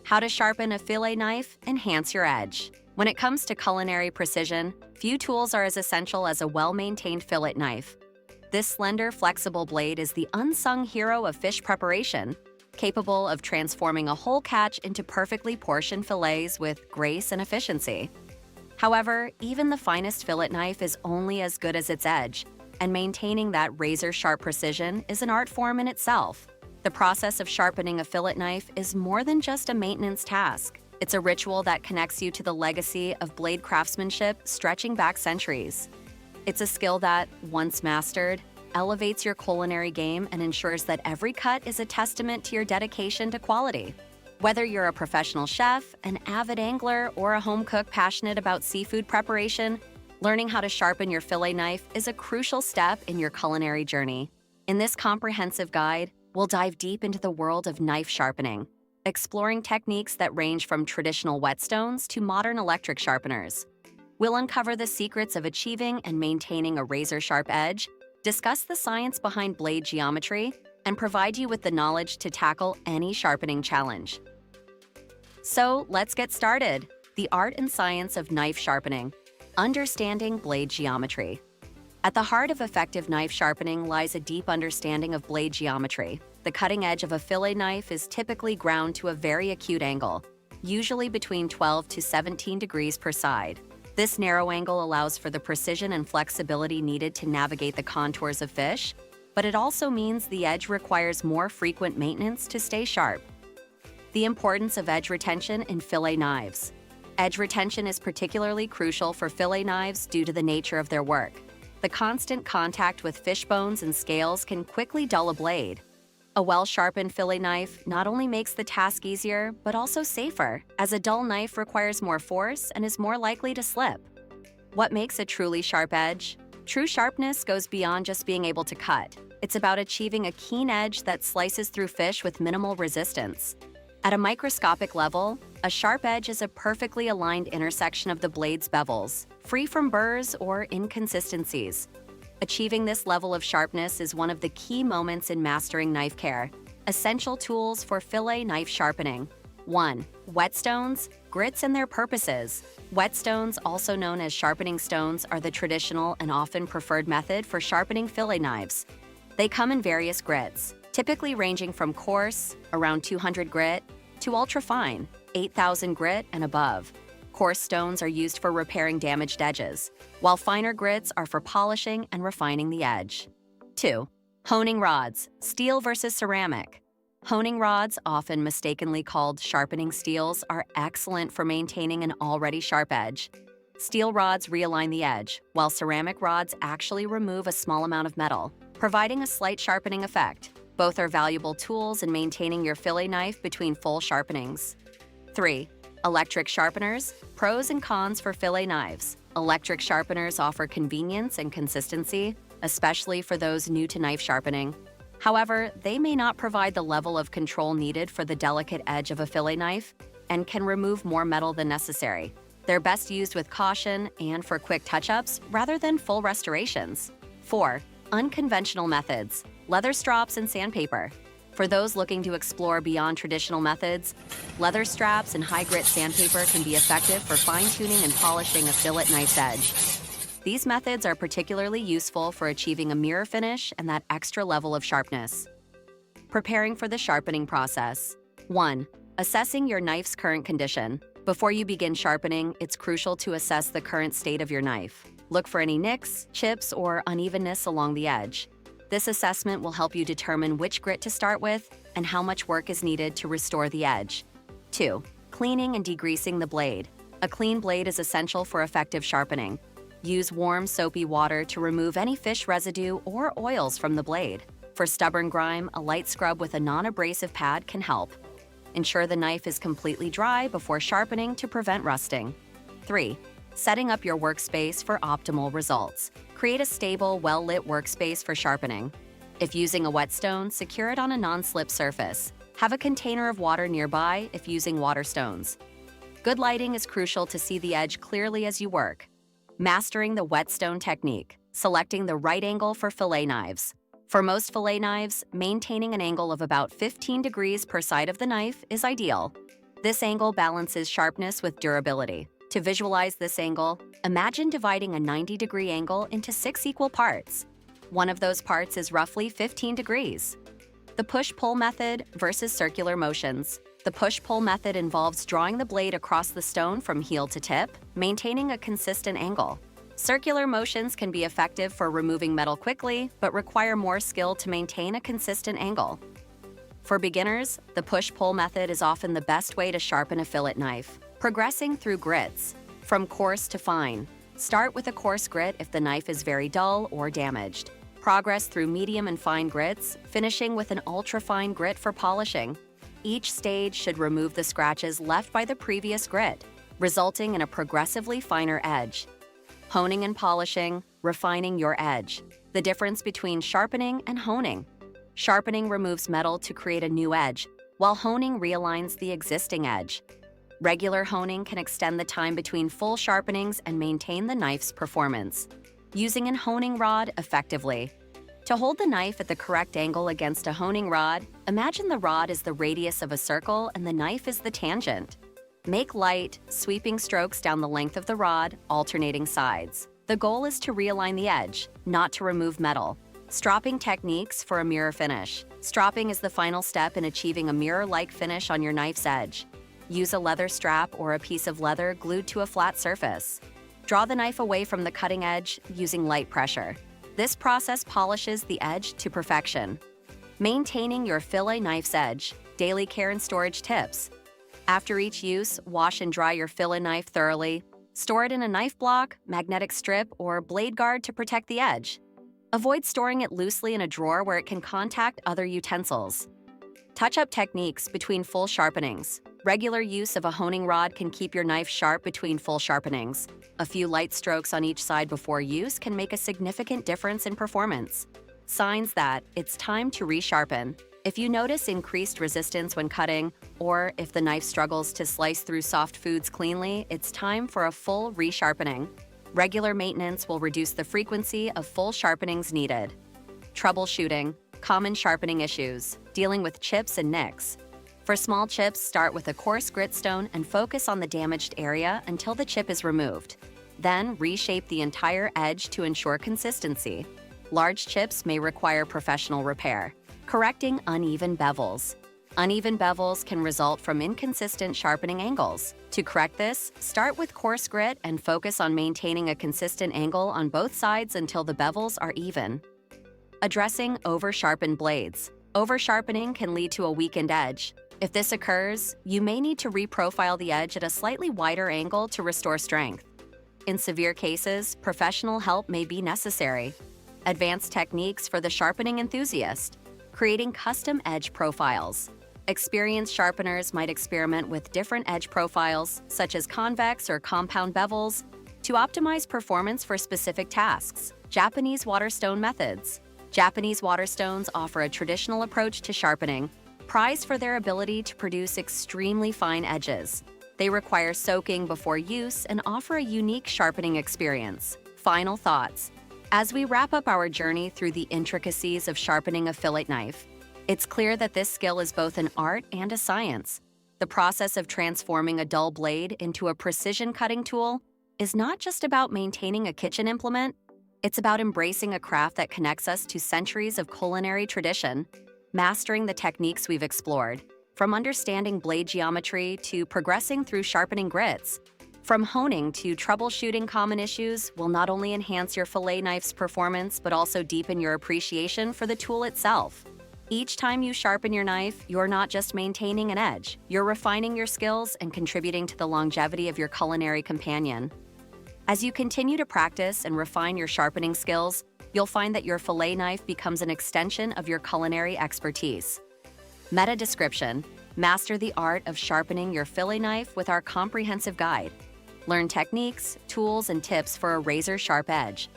How to sharpen a fillet knife, enhance your edge. When it comes to culinary precision, few tools are as essential as a well-maintained fillet knife. This slender, flexible blade is the unsung hero of fish preparation, capable of transforming a whole catch into perfectly portioned fillets with grace and efficiency. However, even the finest fillet knife is only as good as its edge, and maintaining that razor-sharp precision is an art form in itself. The process of sharpening a fillet knife is more than just a maintenance task. It's a ritual that connects you to the legacy of blade craftsmanship stretching back centuries. It's a skill that, once mastered, elevates your culinary game and ensures that every cut is a testament to your dedication to quality. Whether you're a professional chef, an avid angler, or a home cook passionate about seafood preparation, learning how to sharpen your fillet knife is a crucial step in your culinary journey. In this comprehensive guide, we'll dive deep into the world of knife sharpening, exploring techniques that range from traditional whetstones to modern electric sharpeners. We'll uncover the secrets of achieving and maintaining a razor-sharp edge, discuss the science behind blade geometry, and provide you with the knowledge to tackle any sharpening challenge. So let's get started. The art and science of knife sharpening. Understanding blade geometry. At the heart of effective knife sharpening lies a deep understanding of blade geometry. The cutting edge of a fillet knife is typically ground to a very acute angle, usually between 12 to 17 degrees per side. This narrow angle allows for the precision and flexibility needed to navigate the contours of fish, but it also means the edge requires more frequent maintenance to stay sharp. The importance of edge retention in fillet knives. Edge retention is particularly crucial for fillet knives due to the nature of their work. The constant contact with fish bones and scales can quickly dull a blade. A well-sharpened fillet knife not only makes the task easier, but also safer, as a dull knife requires more force and is more likely to slip. What makes a truly sharp edge? True sharpness goes beyond just being able to cut. It's about achieving a keen edge that slices through fish with minimal resistance. At a microscopic level, a sharp edge is a perfectly aligned intersection of the blade's bevels, free from burrs or inconsistencies. Achieving this level of sharpness is one of the key moments in mastering knife care. Essential tools for fillet knife sharpening. 1. Whetstones, grits and their purposes. Whetstones, also known as sharpening stones, are the traditional and often preferred method for sharpening fillet knives. They come in various grits, typically ranging from coarse, around 200 grit, to ultra-fine, 8,000 grit and above. Coarse stones are used for repairing damaged edges, while finer grits are for polishing and refining the edge. 2. Honing rods, steel versus ceramic. Honing rods, often mistakenly called sharpening steels, are excellent for maintaining an already sharp edge. Steel rods realign the edge, while ceramic rods actually remove a small amount of metal, providing a slight sharpening effect. Both are valuable tools in maintaining your fillet knife between full sharpenings. 3. Electric sharpeners, pros and cons for fillet knives. Electric sharpeners offer convenience and consistency, especially for those new to knife sharpening. However, they may not provide the level of control needed for the delicate edge of a fillet knife and can remove more metal than necessary. They're best used with caution and for quick touch-ups rather than full restorations. 4. Unconventional methods, leather straps and sandpaper. For those looking to explore beyond traditional methods, leather straps and high-grit sandpaper can be effective for fine-tuning and polishing a fillet knife's edge. These methods are particularly useful for achieving a mirror finish and that extra level of sharpness. Preparing for the sharpening process. 1. Assessing your knife's current condition. Before you begin sharpening, it's crucial to assess the current state of your knife. Look for any nicks, chips, or unevenness along the edge. This assessment will help you determine which grit to start with and how much work is needed to restore the edge. 2. Cleaning and degreasing the blade. A clean blade is essential for effective sharpening. Use warm, soapy water to remove any fish residue or oils from the blade. For stubborn grime, a light scrub with a non-abrasive pad can help. Ensure the knife is completely dry before sharpening to prevent rusting. 3. Setting up your workspace for optimal results. Create a stable, well-lit workspace for sharpening. If using a whetstone, secure it on a non-slip surface. Have a container of water nearby if using water stones. Good lighting is crucial to see the edge clearly as you work. Mastering the whetstone technique. Selecting the right angle for fillet knives. For most fillet knives, maintaining an angle of about 15 degrees per side of the knife is ideal. This angle balances sharpness with durability. To visualize this angle, imagine dividing a 90-degree angle into 6 equal parts. One of those parts is roughly 15 degrees. The push-pull method versus circular motions. The push-pull method involves drawing the blade across the stone from heel to tip, maintaining a consistent angle. Circular motions can be effective for removing metal quickly, but require more skill to maintain a consistent angle. For beginners, the push-pull method is often the best way to sharpen a fillet knife. Progressing through grits. From coarse to fine. Start with a coarse grit if the knife is very dull or damaged. Progress through medium and fine grits, finishing with an ultra-fine grit for polishing. Each stage should remove the scratches left by the previous grit, resulting in a progressively finer edge. Honing and polishing, refining your edge. The difference between sharpening and honing. Sharpening removes metal to create a new edge, while honing realigns the existing edge. Regular honing can extend the time between full sharpenings and maintain the knife's performance. Using a honing rod effectively. To hold the knife at the correct angle against a honing rod, imagine the rod is the radius of a circle and the knife is the tangent. Make light, sweeping strokes down the length of the rod, alternating sides. The goal is to realign the edge, not to remove metal. Stropping techniques for a mirror finish. Stropping is the final step in achieving a mirror-like finish on your knife's edge. Use a leather strap or a piece of leather glued to a flat surface. Draw the knife away from the cutting edge using light pressure. This process polishes the edge to perfection. Maintaining your fillet knife's edge. Daily care and storage tips. After each use, wash and dry your fillet knife thoroughly. Store it in a knife block, magnetic strip, or blade guard to protect the edge. Avoid storing it loosely in a drawer where it can contact other utensils. Touch-up techniques between full sharpenings. Regular use of a honing rod can keep your knife sharp between full sharpenings. A few light strokes on each side before use can make a significant difference in performance. Signs that it's time to resharpen. If you notice increased resistance when cutting, or if the knife struggles to slice through soft foods cleanly, it's time for a full resharpening. Regular maintenance will reduce the frequency of full sharpenings needed. Troubleshooting. Common sharpening issues. Dealing with chips and nicks. For small chips, start with a coarse grit stone and focus on the damaged area until the chip is removed. Then, reshape the entire edge to ensure consistency. Large chips may require professional repair. Correcting uneven bevels. Uneven bevels can result from inconsistent sharpening angles. To correct this, start with coarse grit and focus on maintaining a consistent angle on both sides until the bevels are even. Addressing over-sharpened blades. Over-sharpening can lead to a weakened edge. If this occurs, you may need to reprofile the edge at a slightly wider angle to restore strength. In severe cases, professional help may be necessary. Advanced techniques for the sharpening enthusiast. Creating custom edge profiles. Experienced sharpeners might experiment with different edge profiles, such as convex or compound bevels, to optimize performance for specific tasks. Japanese waterstone methods. Japanese waterstones offer a traditional approach to sharpening, prized for their ability to produce extremely fine edges. They require soaking before use and offer a unique sharpening experience. Final thoughts. As we wrap up our journey through the intricacies of sharpening a fillet knife, it's clear that this skill is both an art and a science. The process of transforming a dull blade into a precision cutting tool is not just about maintaining a kitchen implement, it's about embracing a craft that connects us to centuries of culinary tradition, mastering the techniques we've explored, from understanding blade geometry to progressing through sharpening grits. From honing to troubleshooting common issues will not only enhance your fillet knife's performance, but also deepen your appreciation for the tool itself. Each time you sharpen your knife, you're not just maintaining an edge, you're refining your skills and contributing to the longevity of your culinary companion. As you continue to practice and refine your sharpening skills, you'll find that your fillet knife becomes an extension of your culinary expertise. Meta description: master the art of sharpening your fillet knife with our comprehensive guide. Learn techniques, tools, and tips for a razor-sharp edge.